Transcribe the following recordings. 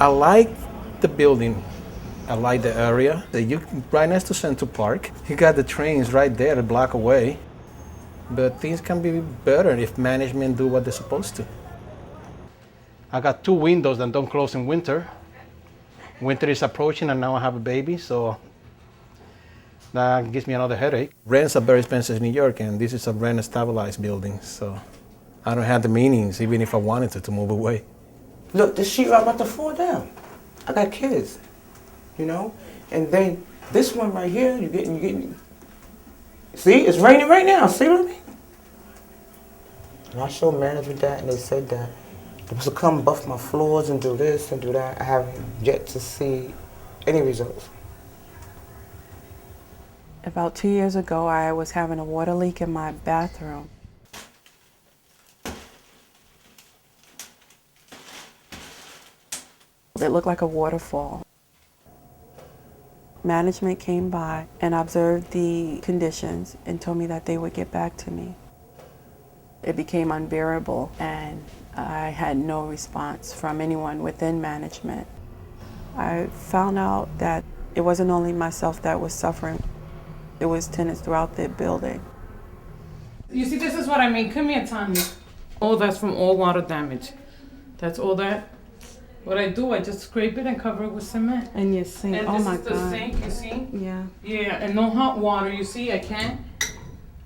I like the building. I like the area. You right next to Central Park. You got the trains right there a block away. But things can be better if management do what they're supposed to. I got 2 windows that don't close in winter. Winter is approaching and now I have a baby, so that gives me another headache. Rents are very expensive in New York, and this is a rent stabilized building, so I don't have the means, even if I wanted to move away. Look, the sheetrock about to fall down. I got kids, you know? And then this one right here, you getting. See, it's raining right now, see what I mean? And I showed management that, and they said that they're supposed to come buff my floors and do this and do that. I haven't yet to see any results. About 2 years ago, I was having a water leak in my bathroom. It looked like a waterfall. Management came by and observed the conditions and told me that they would get back to me. It became unbearable, and I had no response from anyone within management. I found out that it wasn't only myself that was suffering. It was tenants throughout the building. You see, this is what I mean. Come here, Tanya. Oh, that's from all water damage. That's all that. What I do, I just scrape it and cover it with cement. And your sink, And oh my God. this is the sink, you see? Yeah. Yeah, and no hot water, you see, I can't,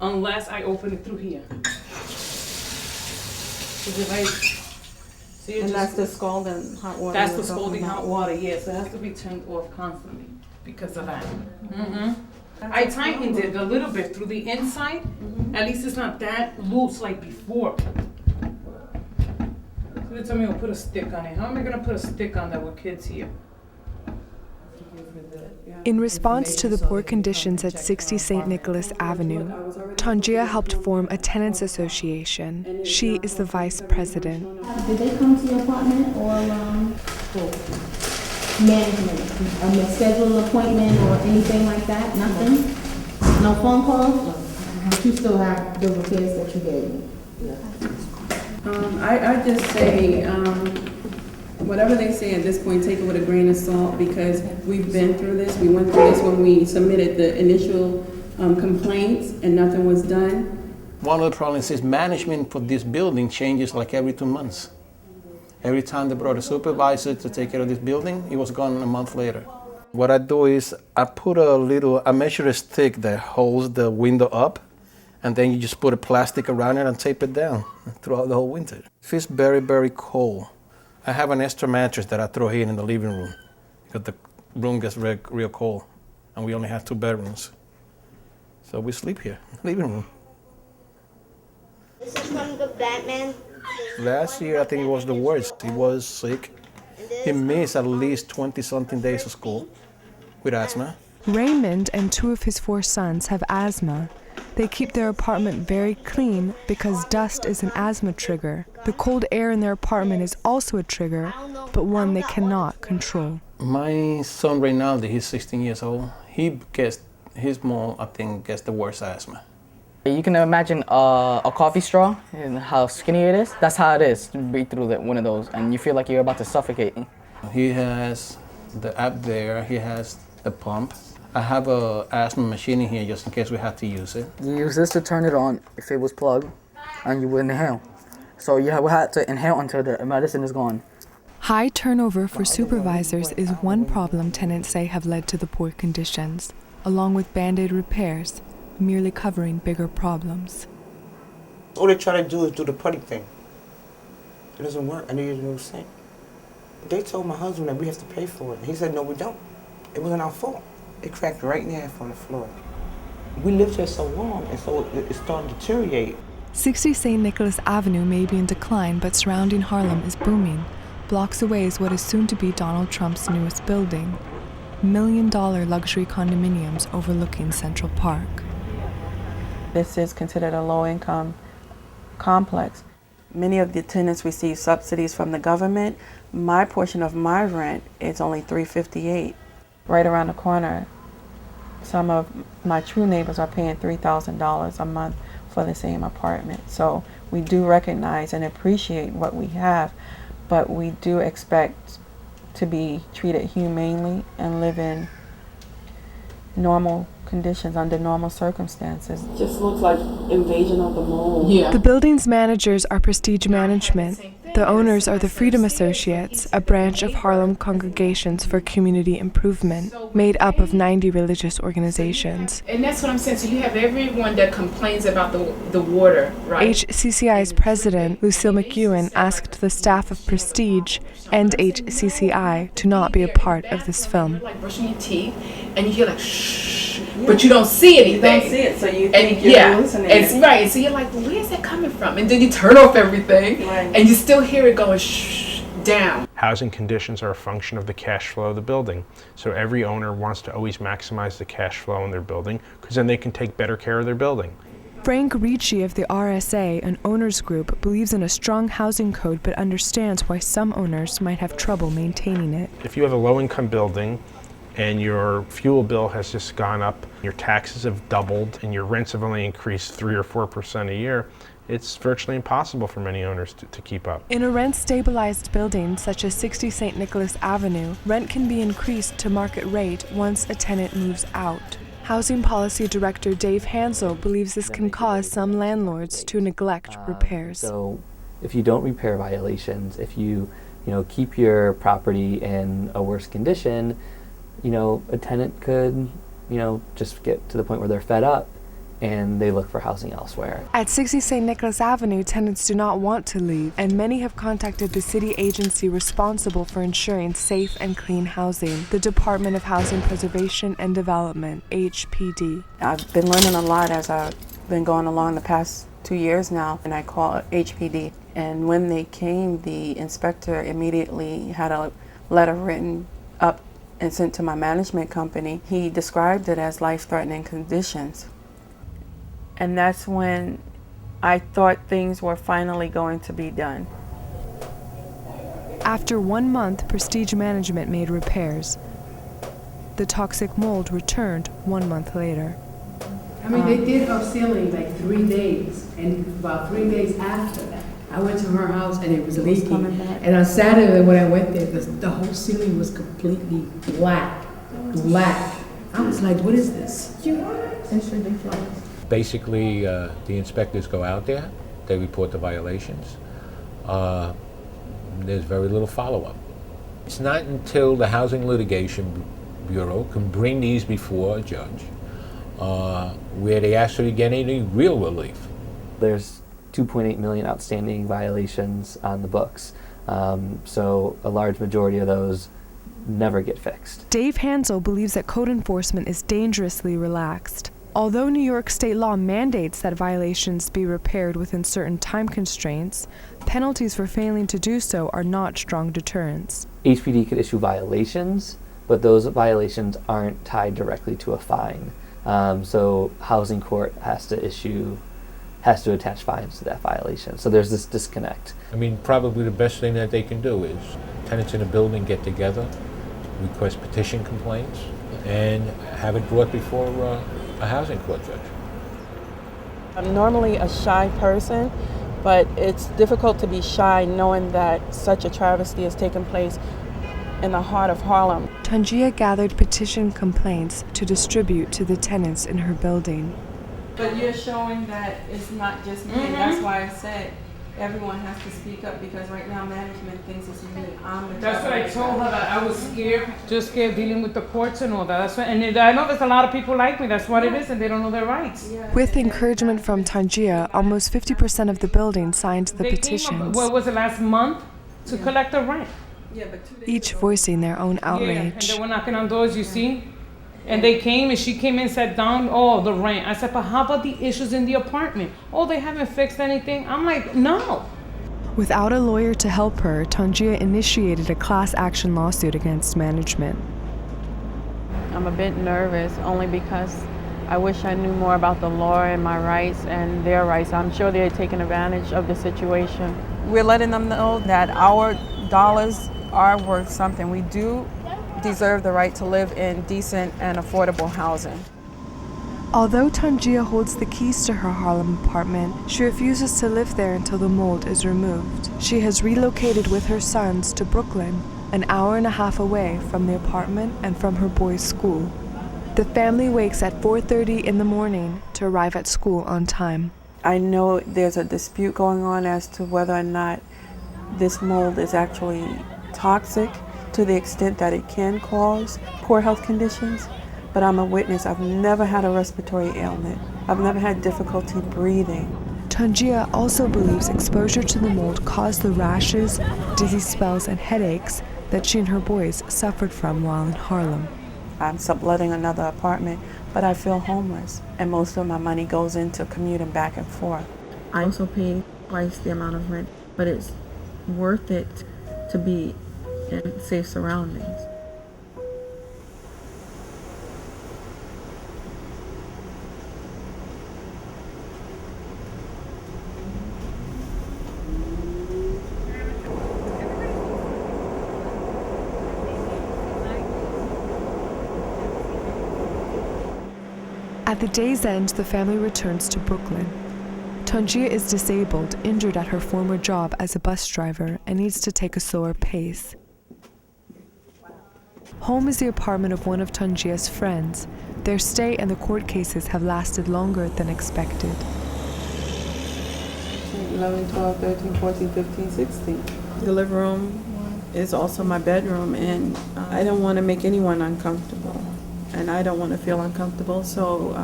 unless I open it through here. See, And that's the scalding hot water. That's we're the talking scalding about. hot water, yes, it has to be turned off constantly because of that. I tightened it a little bit through the inside. At least it's not that loose like before. So they told me to put a stick on it. How am I gonna put a stick on that with kids here? In response to the poor conditions at 60 St. Nicholas Avenue, Tangia helped form a tenants association. She is the vice president. Did they come to your apartment or management? Schedule an appointment or anything like that? Nothing? No phone calls? But you still have the repairs that you gave me? I just say, whatever they say at this point, take it with a grain of salt, because we've been through this. We went through this when we submitted the initial complaints and nothing was done. One of the problems is management for this building changes like every 2 months. Every time they brought a supervisor to take care of this building, he was gone a month later. What I do is I measure a stick that holds the window up, and then you just put a plastic around it and tape it down throughout the whole winter. If it's very, very cold, I have an extra mattress that I throw here in the living room because the room gets real cold, and we only have 2 bedrooms. So we sleep here, living room. This is from the Batman. Last year, I think it was the worst. He was sick. He missed at least 20-something days of school with asthma. Raymond and 2 of his 4 sons have asthma. They keep their apartment very clean because dust is an asthma trigger. The cold air in their apartment is also a trigger, but one they cannot control. My son Reynaldi, he's 16 years old. His mom, I think, gets the worst asthma. You can imagine a coffee straw and how skinny it is. That's how it is to breathe through one of those, and you feel like you're about to suffocate. He has the app there. He has the pump. I have a asthma machine in here just in case we have to use it. You use this to turn it on if it was plugged, and you would inhale. So you have to inhale until the medicine is gone. High turnover for supervisors is one problem tenants say have led to the poor conditions, along with Band-Aid repairs, merely covering bigger problems. All they try to do is do the putty thing. It doesn't work. I needed a new sink. They told my husband that we have to pay for it. He said, no, we don't. It wasn't our fault. It cracked right in half on the floor. We lived here so long, and so it started to deteriorate. 60 St. Nicholas Avenue may be in decline, but surrounding Harlem is booming. Blocks away is what is soon to be Donald Trump's newest building. $1 million luxury condominiums overlooking Central Park. This is considered a low-income complex. Many of the tenants receive subsidies from the government. My portion of my rent is only $358. Right around the corner, some of my true neighbors are paying $3,000 a month for the same apartment. So we do recognize and appreciate what we have, but we do expect to be treated humanely and live in normal conditions under normal circumstances. Just looks like invasion of the mole. Yeah. The building's managers are Prestige Management. The owners are the Freedom Associates, a branch of Harlem Congregations for Community Improvement, made up of 90 religious organizations. And that's what I'm saying. So you have everyone that complains about the water, right? HCCI's president, Lucille McEwen, asked the staff of Prestige and HCCI to not be a part of this film. You're like brushing your teeth, and you hear like shh, but you don't see anything. You don't see it, so you think you're hallucinating. And right, so you're like, well, where's that coming from? And then you turn off everything, Right. and you still hear it going shh down. Housing conditions are a function of the cash flow of the building. So every owner wants to always maximize the cash flow in their building because then they can take better care of their building. Frank Ricci of the RSA, an owners group, believes in a strong housing code but understands why some owners might have trouble maintaining it. If you have a low-income building and your fuel bill has just gone up, your taxes have doubled, and your rents have only increased 3 or 4% a year, it's virtually impossible for many owners to keep up. In a rent-stabilized building such as 60 St. Nicholas Avenue, rent can be increased to market rate once a tenant moves out. Housing Policy Director Dave Hansel believes this can cause some landlords to neglect repairs. So if you don't repair violations, if you keep your property in a worse condition, a tenant could, just get to the point where they're fed up and they look for housing elsewhere. At 60 St. Nicholas Avenue, tenants do not want to leave, and many have contacted the city agency responsible for ensuring safe and clean housing, the Department of Housing Preservation and Development, HPD. I've been learning a lot as I've been going along the past 2 years now, and I call it HPD. And when they came, the inspector immediately had a letter written up and sent to my management company. He described it as life-threatening conditions. And that's when I thought things were finally going to be done. After 1 month, Prestige Management made repairs. The toxic mold returned 1 month later. I mean, they did her ceiling like 3 days, and about 3 days after, I went to her house and it was leaking. And on Saturday when I went there, the whole ceiling was completely black. I was like, what is this? It's ridiculous. Basically, the inspectors go out there, they report the violations. There's very little follow-up. It's not until the Housing Litigation Bureau can bring these before a judge where they actually get any real relief. There's 2.8 million outstanding violations on the books, so a large majority of those never get fixed. Dave Hansel believes that code enforcement is dangerously relaxed. Although New York state law mandates that violations be repaired within certain time constraints, penalties for failing to do so are not strong deterrents. HPD could issue violations, but those violations aren't tied directly to a fine. So housing court has to attach fines to that violation. So there's this disconnect. I mean, probably the best thing that they can do is tenants in a building get together, request petition complaints, and have it brought before a housing court judge. I'm normally a shy person, but it's difficult to be shy knowing that such a travesty has taken place in the heart of Harlem. Tangia gathered petition complaints to distribute to the tenants in her building. But you're showing that it's not just me, and that's why I said everyone has to speak up, because right now management thinks it's me. That's what I told her, that I was scared, just scared dealing with the courts and all that. That's what, and I know there's a lot of people like me, that's what it is, and they don't know their rights. With encouragement from Tangia, almost 50% of the building signed the They petitions, came up, what was it, last month, to collect the rent. each voicing their own Yeah, and outrage. they were knocking on doors, you see? And they came and she came in and sat down, oh, the rent. I said, but how about the issues in the apartment? Oh, they haven't fixed anything. I'm like, no. Without a lawyer to help her, Tangia initiated a class action lawsuit against management. I'm a bit nervous only because I wish I knew more about the law and my rights and their rights. I'm sure they're taking advantage of the situation. We're letting them know that our dollars are worth something. We do deserve the right to live in decent and affordable housing. Although Tangia holds the keys to her Harlem apartment, she refuses to live there until the mold is removed. She has relocated with her sons to Brooklyn, an hour and a half away from the apartment and from her boys' school. The family wakes at 4:30 in the morning to arrive at school on time. I know there's a dispute going on as to whether or not this mold is actually toxic to the extent that it can cause poor health conditions, but I'm a witness. I've never had a respiratory ailment. I've never had difficulty breathing. Tangia also believes exposure to the mold caused the rashes, dizzy spells, and headaches that she and her boys suffered from while in Harlem. I'm subletting another apartment, but I feel homeless, and most of my money goes into commuting back and forth. I also pay twice the amount of rent, but it's worth it to be in safe surroundings. At the day's end, the family returns to Brooklyn. Tangia is disabled, injured at her former job as a bus driver, and needs to take a slower pace. Home is the apartment of one of Tangia's friends. Their stay and the court cases have lasted longer than expected. 11, 12, 13, 14, 15, 16. The living room is also my bedroom, and I don't want to make anyone uncomfortable. And I don't want to feel uncomfortable, so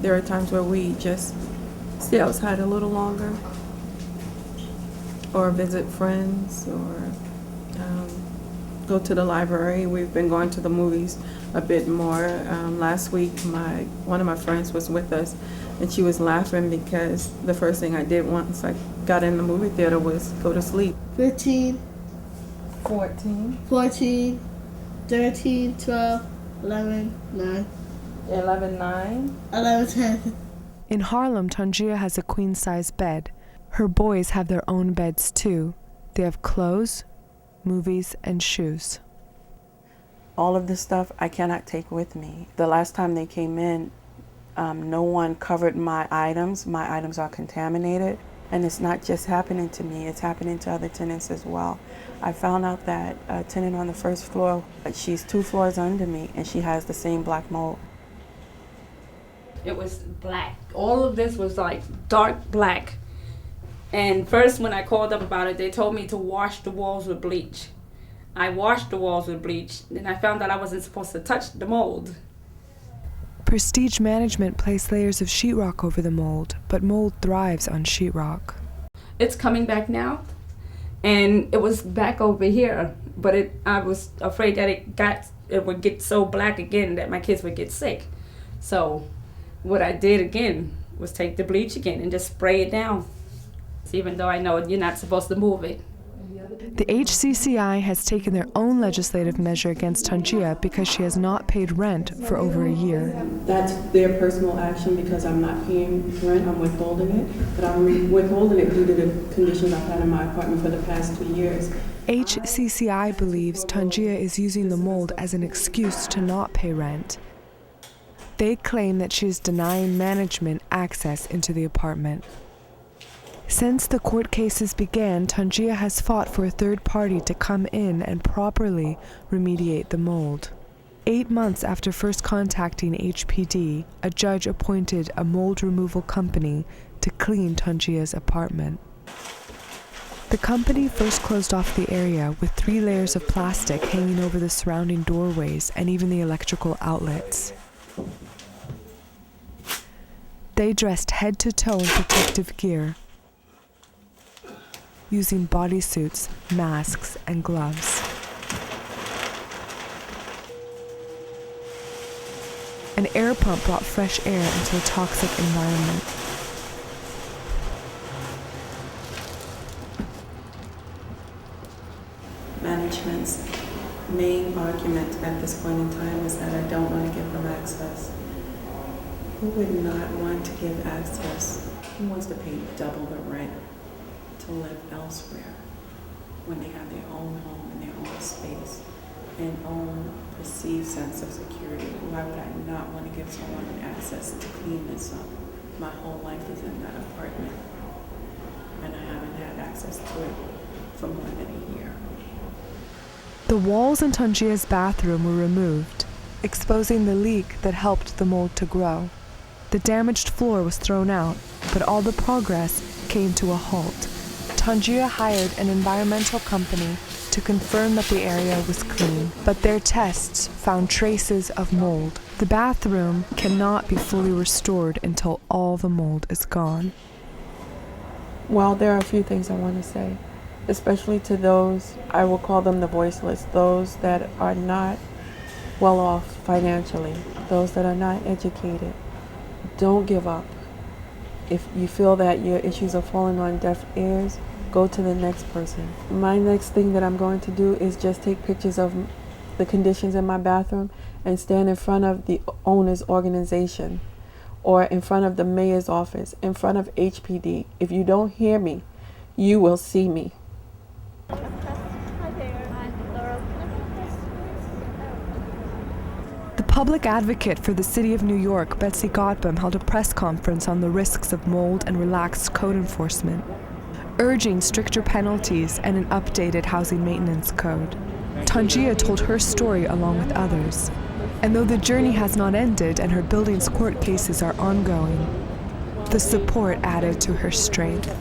there are times where we just stay outside a little longer, or visit friends, or go to the library. We've been going to the movies a bit more. Last week, one of my friends was with us, and she was laughing because the first thing I did once I got in the movie theater was go to sleep. 15, 14, 14, 13, 12, 11, 9. 11, 9. 11, 10. In Harlem, Tangia has a queen-size bed. Her boys have their own beds too. They have clothes, movies, and shoes. All of this stuff I cannot take with me. The last time they came in, no one covered my items. My items are contaminated. And it's not just happening to me, it's happening to other tenants as well. I found out that a tenant on the first floor, she's 2 floors under me, and she has the same black mold. It was black. All of this was like dark black. And first when I called up about it, they told me to wash the walls with bleach. I washed the walls with bleach, then I found that I wasn't supposed to touch the mold. Prestige Management placed layers of sheetrock over the mold, but mold thrives on sheetrock. It's coming back now, and it was back over here, but I was afraid that it would get so black again that my kids would get sick. So what I did again was take the bleach again and just spray it down, even though I know you're not supposed to move it. The HCCI has taken their own legislative measure against Tangia because she has not paid rent for over a year. That's their personal action because I'm not paying rent, I'm withholding it, but I'm withholding it due to the conditions I've had in my apartment for the past 2 years. HCCI believes Tangia is using the mold as an excuse to not pay rent. They claim that she is denying management access into the apartment. Since the court cases began, Tangia has fought for a third party to come in and properly remediate the mold. 8 months after first contacting HPD, a judge appointed a mold removal company to clean Tangia's apartment. The company first closed off the area with 3 layers of plastic hanging over the surrounding doorways and even the electrical outlets. They dressed head to toe in protective gear, using bodysuits, masks, and gloves. An air pump brought fresh air into a toxic environment. Management's main argument at this point in time is that I don't want to give them access. Who would not want to give access? Who wants to pay double the rent to live elsewhere when they have their own home and their own space and own perceived sense of security? Why would I not want to give someone access to clean this up? My whole life is in that apartment, and I haven't had access to it for more than a year. The walls in Tanjia's bathroom were removed, exposing the leak that helped the mold to grow. The damaged floor was thrown out, but all the progress came to a halt. Tanjia hired an environmental company to confirm that the area was clean, but their tests found traces of mold. The bathroom cannot be fully restored until all the mold is gone. Well, there are a few things I want to say, especially to those, I will call them the voiceless, those that are not well off financially, those that are not educated. Don't give up. If you feel that your issues are falling on deaf ears, go to the next person. My next thing that I'm going to do is just take pictures of the conditions in my bathroom and stand in front of the owner's organization or in front of the mayor's office, in front of HPD. If you don't hear me, you will see me. The public advocate for the City of New York, Betsy Godbem, held a press conference on the risks of mold and relaxed code enforcement, urging stricter penalties and an updated housing maintenance code. Tanjia told her story along with others. And though the journey has not ended and her building's court cases are ongoing, the support added to her strength.